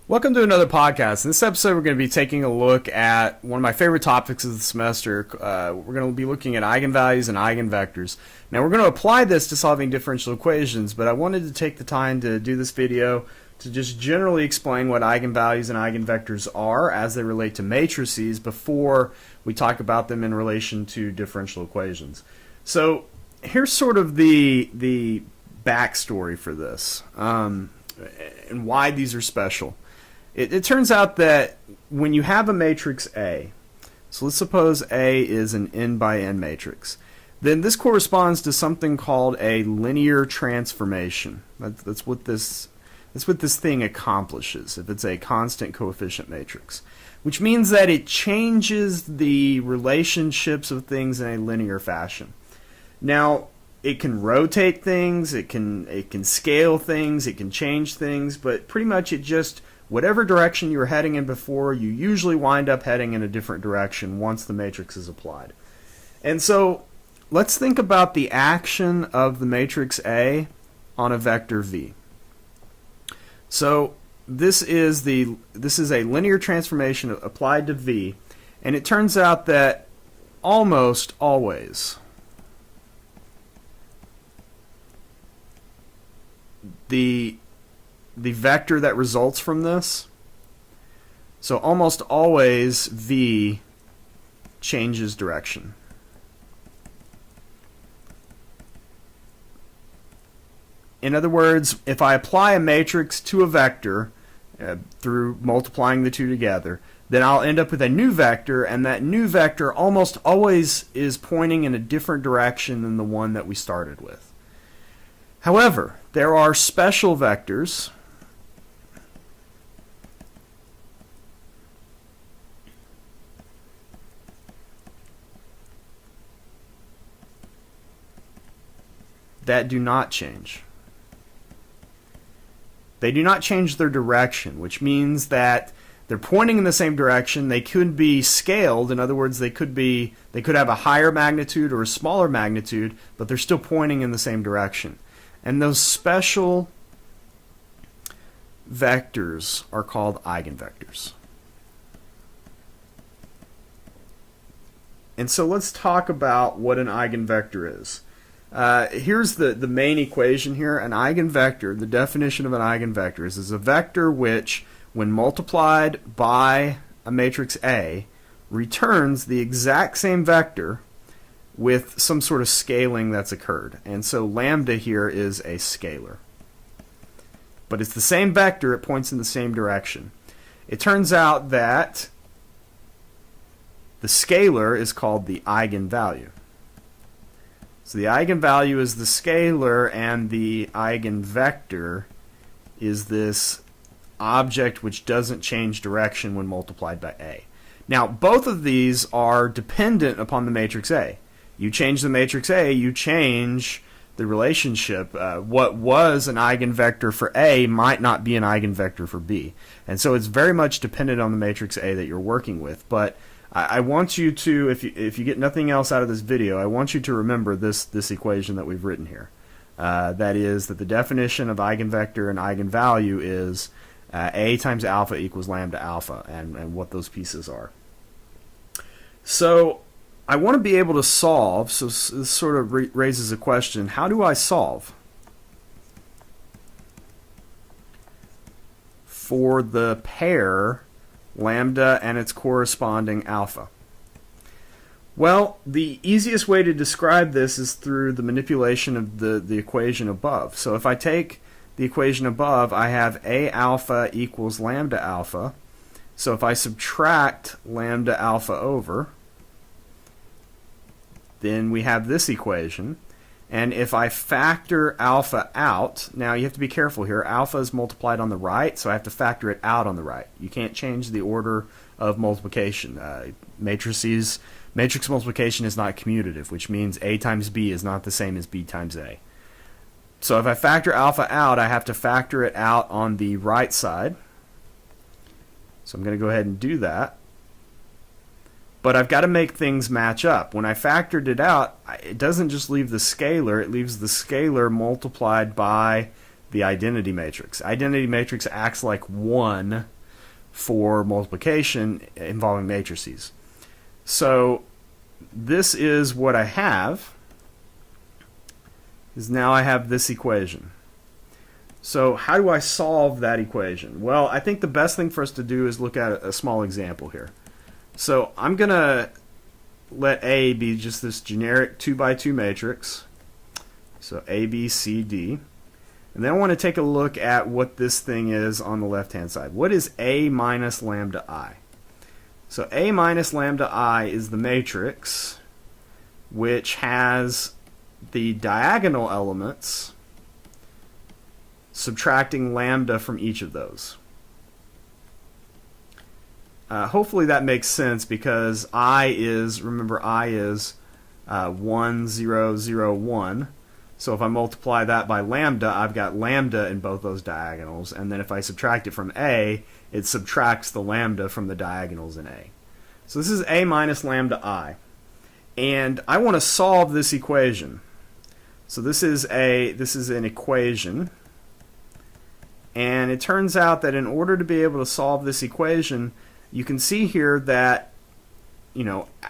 Welcome to another podcast. In this episode, we're going to be taking a look at one of my favorite topics of the semester. We're going to be looking at eigenvalues and eigenvectors. Now, we're going to apply this to solving differential equations, but I wanted to take the time to do this video to just generally explain what eigenvalues and eigenvectors are as they relate to matrices before we talk about them in relation to differential equations. So, here's sort of the backstory for this and why these are special. It turns out that when you have a matrix A, so let's suppose A is an n by n matrix, then this corresponds to something called a linear transformation. That's what this thing accomplishes if it's a constant coefficient matrix, which means that it changes the relationships of things in a linear fashion. Now, it can rotate things, it can scale things, it can change things, but pretty much it just whatever direction you were heading in before, you usually wind up heading in a different direction once the matrix is applied. And so let's think about the action of the matrix A on a vector V. So this is a linear transformation applied to V, and it turns out that almost always the vector that results from this, so almost always V changes direction. In other words, if I apply a matrix to a vector through multiplying the two together, then I'll end up with a new vector, and that new vector almost always is pointing in a different direction than the one that we started with. However, there are special vectors that do not change. They do not change their direction, which means that they're pointing in the same direction. They could be scaled. In other words, they could have a higher magnitude or a smaller magnitude, but they're still pointing in the same direction. And those special vectors are called eigenvectors. And so let's talk about what an eigenvector is. Here's the main equation here. An eigenvector, the definition of an eigenvector is a vector which, when multiplied by a matrix A, returns the exact same vector with some sort of scaling that's occurred. And so lambda here is a scalar. But it's the same vector, it points in the same direction. It turns out that the scalar is called the eigenvalue. So the eigenvalue is the scalar, and the eigenvector is this object which doesn't change direction when multiplied by A. Now, both of these are dependent upon the matrix A. You change the matrix A, you change the relationship. What was an eigenvector for A might not be an eigenvector for B. And so it's very much dependent on the matrix A that you're working with. But I want you to, if you get nothing else out of this video, I want you to remember this equation that we've written here. That is that the definition of eigenvector and eigenvalue is A times alpha equals lambda alpha, and what those pieces are. So I want to be able to solve, so this sort of raises a question, how do I solve for the pair lambda and its corresponding alpha? Well, the easiest way to describe this is through the manipulation of the equation above. So if I take the equation above, I have A alpha equals lambda alpha. So if I subtract lambda alpha over, then we have this equation. And if I factor alpha out, now you have to be careful here. Alpha is multiplied on the right, so I have to factor it out on the right. You can't change the order of multiplication. Matrix multiplication is not commutative, which means A times B is not the same as B times A. So if I factor alpha out, I have to factor it out on the right side. So I'm going to go ahead and do that. But I've got to make things match up. When I factored it out, it doesn't just leave the scalar, it leaves the scalar multiplied by the identity matrix. Identity matrix acts like 1 for multiplication involving matrices. So this is what I have, is now I have this equation. So how do I solve that equation? Well, I think the best thing for us to do is look at a small example here. So I'm going to let A be just this generic 2 by 2 matrix. So A, B, C, D. And then I want to take a look at what this thing is on the left-hand side. What is A minus lambda I? So A minus lambda I is the matrix which has the diagonal elements subtracting lambda from each of those. Hopefully that makes sense, because I is, remember, I is 1, 0, 0, 1. So if I multiply that by lambda, I've got lambda in both those diagonals, and then if I subtract it from A, it subtracts the lambda from the diagonals in A. So this is A minus lambda I. And I want to solve this equation. So this is an equation. And it turns out that in order to be able to solve this equation, you can see here that,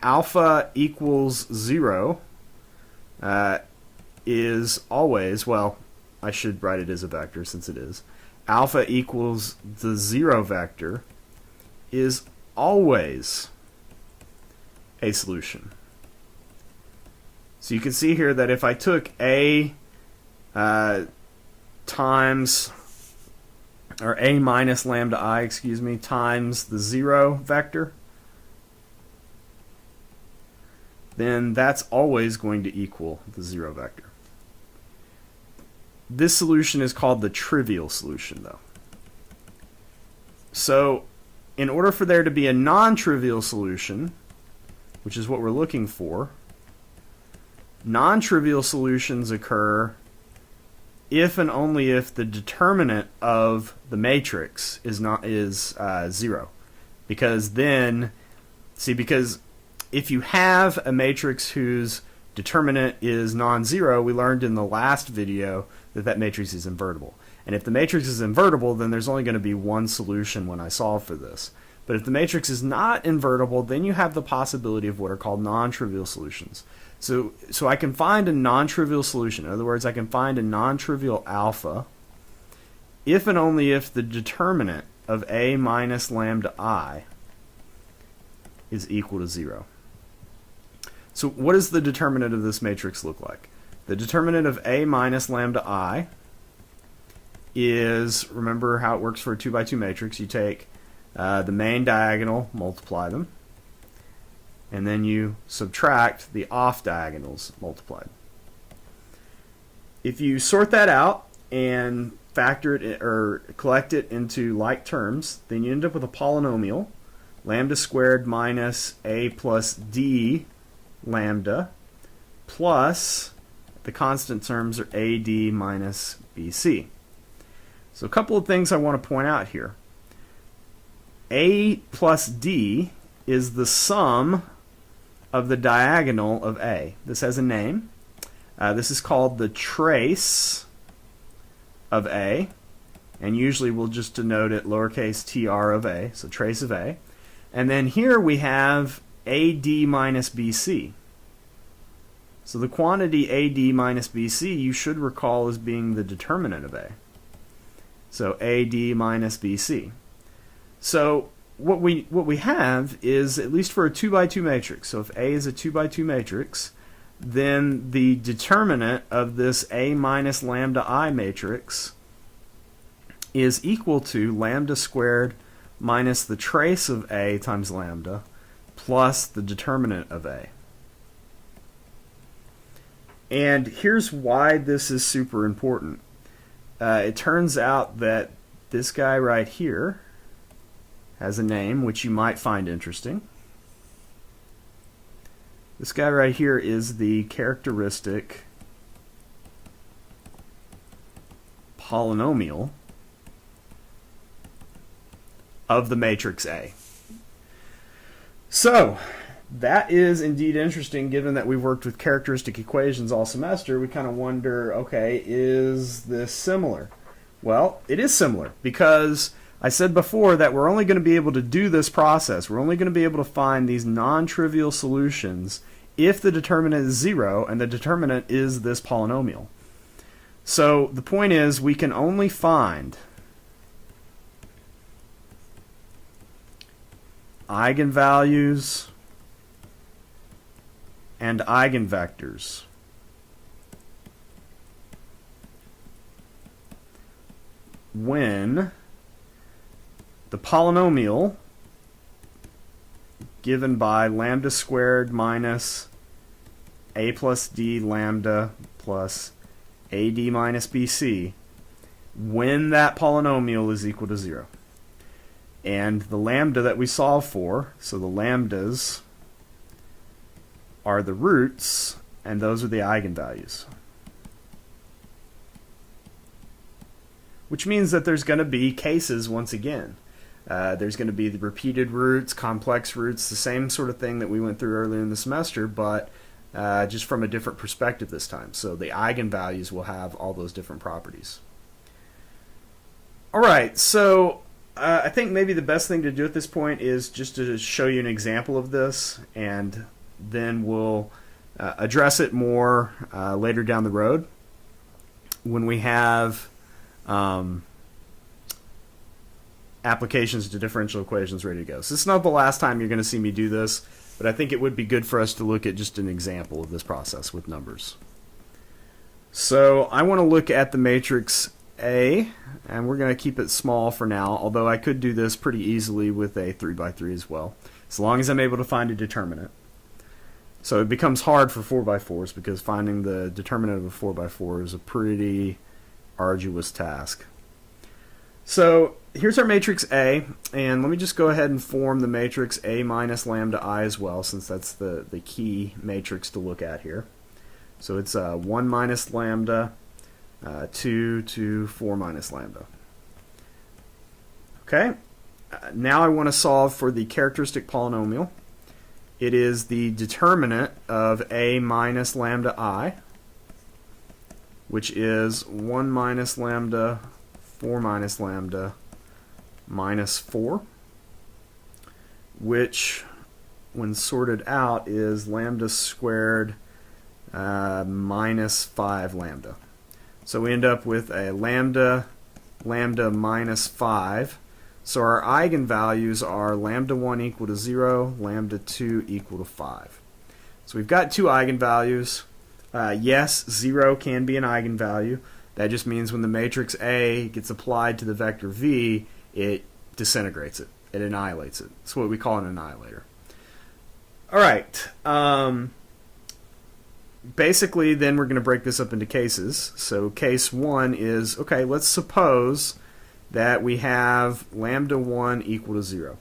alpha equals 0 is always, well, I should write it as a vector since it is. Alpha equals the 0 vector is always a solution. So you can see here that if I took A times, or A minus lambda I, times the 0 vector, then that's always going to equal the 0 vector. This solution is called the trivial solution, though. So in order for there to be a non-trivial solution, which is what we're looking for, non-trivial solutions occur if and only if the determinant of the matrix is 0. Because then, because if you have a matrix whose determinant is non-zero, we learned in the last video that that matrix is invertible. And if the matrix is invertible, then there's only going to be one solution when I solve for this. But if the matrix is not invertible, then you have the possibility of what are called non-trivial solutions. So I can find a non-trivial solution. In other words, I can find a non-trivial alpha if and only if the determinant of A minus lambda I is equal to 0. So what does the determinant of this matrix look like? The determinant of A minus lambda I is, remember how it works for a 2 by 2 matrix, you take the main diagonal, multiply them, and then you subtract the off diagonals multiplied. If you sort that out and factor it or collect it into like terms, then you end up with a polynomial, lambda squared minus a plus d lambda plus the constant terms are ad minus bc. So a couple of things I want to point out here. A plus d is the sum of the diagonal of A. This has a name. This is called the trace of A, and usually we'll just denote it lowercase tr of A, so trace of A. And then here we have AD minus BC. So the quantity AD minus BC you should recall as being the determinant of A. So AD minus BC. So what we have is, at least for a 2 by 2 matrix, so if A is a 2 by 2 matrix, then the determinant of this A minus lambda I matrix is equal to lambda squared minus the trace of A times lambda plus the determinant of A. And here's why this is super important. It turns out that this guy right here has a name which you might find interesting. This guy right here is the characteristic polynomial of the matrix A. So that is indeed interesting, given that we've worked with characteristic equations all semester. We kind of wonder, okay, is this similar? Well, it is similar, because I said before that we're only going to be able to do this process. We're only going to be able to find these non-trivial solutions if the determinant is 0 and the determinant is this polynomial. So the point is we can only find eigenvalues and eigenvectors when the polynomial given by lambda squared minus a plus d lambda plus ad minus bc, when that polynomial is equal to 0. And the lambda that we solve for, so the lambdas are the roots, and those are the eigenvalues. Which means that there's going to be cases, once again. There's going to be the repeated roots, complex roots, the same sort of thing that we went through earlier in the semester, but just from a different perspective this time. So the eigenvalues will have all those different properties. All right, so I think maybe the best thing to do at this point is just to show you an example of this, and then we'll address it more later down the road when we have applications to differential equations ready to go. So this is not the last time you're going to see me do this, but I think it would be good for us to look at just an example of this process with numbers. So I want to look at the matrix A, and we're going to keep it small for now, although I could do this pretty easily with a 3x3 as well, as long as I'm able to find a determinant. So it becomes hard for 4x4s because finding the determinant of a 4x4 is a pretty arduous task. So here's our matrix A, and let me just go ahead and form the matrix A minus lambda I as well, since that's the key matrix to look at here. So it's 1 minus lambda, 2 to 4 minus lambda. Okay, now I want to solve for the characteristic polynomial. It is the determinant of A minus lambda I, which is 1 minus lambda, 4 minus lambda, minus 4, which, when sorted out, is lambda squared minus 5 lambda. So we end up with a lambda minus 5. So our eigenvalues are lambda 1 equal to 0, lambda 2 equal to 5. So we've got two eigenvalues. Yes, 0 can be an eigenvalue. That just means when the matrix A gets applied to the vector V, it disintegrates it. It annihilates it. That's what we call an annihilator. All right. Basically, then we're going to break this up into cases. So case 1 is, okay, let's suppose that we have lambda 1 equal to 0.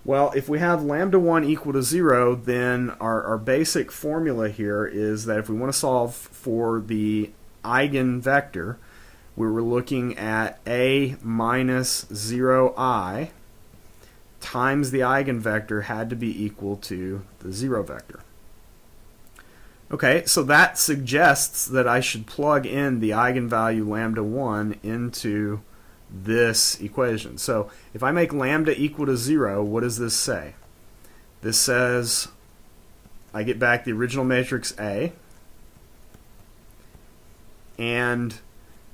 Well, if we have lambda 1 equal to 0, then our basic formula here is that if we want to solve for the eigenvector, we were looking at A minus 0I times the eigenvector had to be equal to the 0 vector. Okay, so that suggests that I should plug in the eigenvalue lambda 1 into this equation. So if I make lambda equal to 0, what does this say? This says I get back the original matrix A, and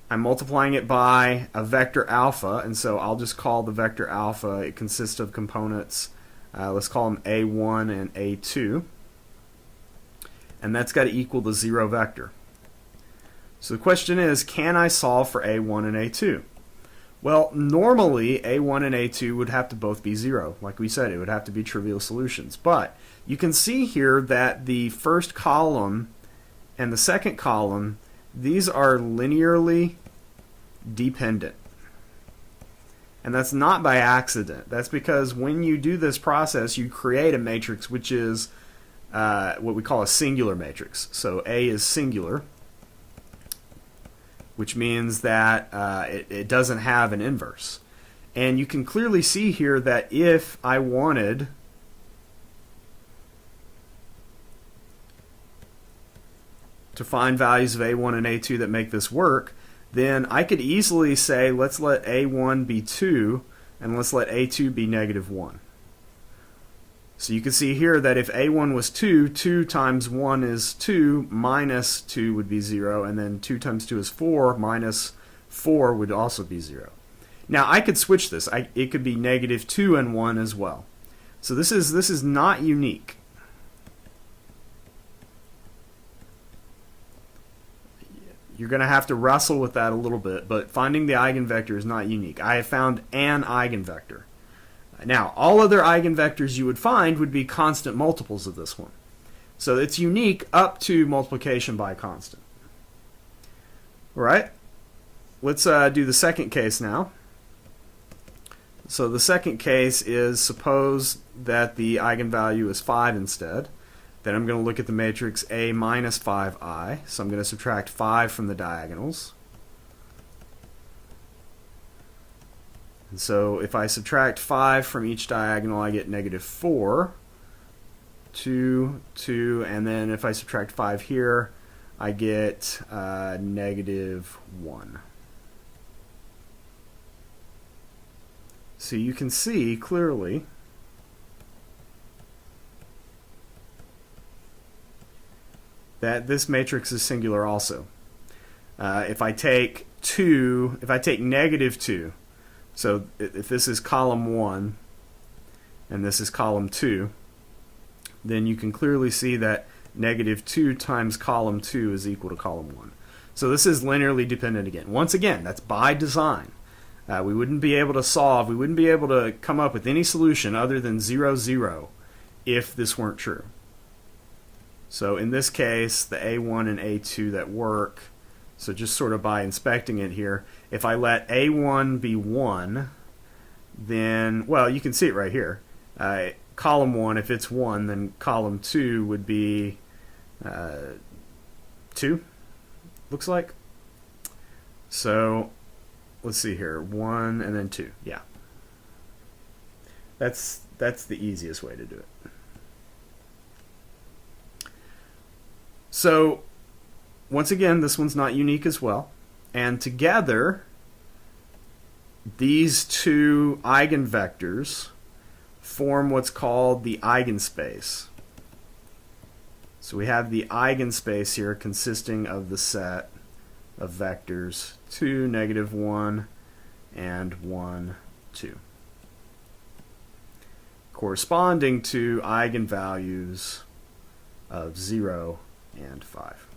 I'm multiplying it by a vector alpha, and so I'll just call the vector alpha, it consists of components, let's call them A1 and A2, and that's got to equal the 0 vector. So the question is, can I solve for A1 and A2? Well, normally A1 and A2 would have to both be 0. Like we said, it would have to be trivial solutions. But you can see here that the first column and the second column, these are linearly dependent. And that's not by accident. That's because when you do this process, you create a matrix which is what we call a singular matrix. So A is singular, which means that it doesn't have an inverse. And you can clearly see here that if I wanted to find values of A1 and A2 that make this work, then I could easily say, let's let A1 be 2, and let's let A2 be negative 1. So you can see here that if A1 was 2, 2 times 1 is 2, minus 2 would be 0, and then 2 times 2 is 4, minus 4 would also be 0. Now I could switch this. It could be negative 2 and 1 as well. So this is not unique. You're going to have to wrestle with that a little bit, but finding the eigenvector is not unique. I have found an eigenvector. Now, all other eigenvectors you would find would be constant multiples of this one. So it's unique up to multiplication by constant. All right, let's do the second case now. So the second case is, suppose that the eigenvalue is 5 instead. Then I'm going to look at the matrix A minus 5i. So I'm going to subtract 5 from the diagonals. And so if I subtract 5 from each diagonal, I get negative 4, 2, 2, and then if I subtract 5 here, I get negative 1. So you can see clearly that this matrix is singular also. If I take negative 2, so if this is column 1 and this is column 2, then you can clearly see that negative 2 times column 2 is equal to column 1. So this is linearly dependent again. Once again, that's by design. We wouldn't be able to come up with any solution other than 0, 0 if this weren't true. So in this case, the A1 and A2 that work, so just sort of by inspecting it here, if I let A1 be 1, then, well, you can see it right here. Column 1, if it's 1, then column 2 would be 2, looks like. So let's see here, 1 and then 2, yeah. That's the easiest way to do it. So once again, this one's not unique as well. And together, these two eigenvectors form what's called the eigenspace. So we have the eigenspace here consisting of the set of vectors 2, negative 1, and 1, 2, corresponding to eigenvalues of 0 and 5.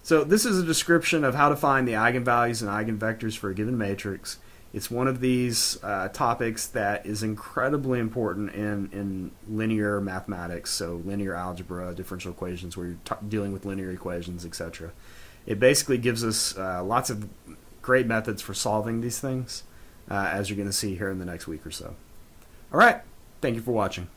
So this is a description of how to find the eigenvalues and eigenvectors for a given matrix. It's one of these topics that is incredibly important in linear mathematics, so linear algebra, differential equations, where you're dealing with linear equations, etc. It basically gives us lots of great methods for solving these things, as you're going to see here in the next week or so. All right, thank you for watching.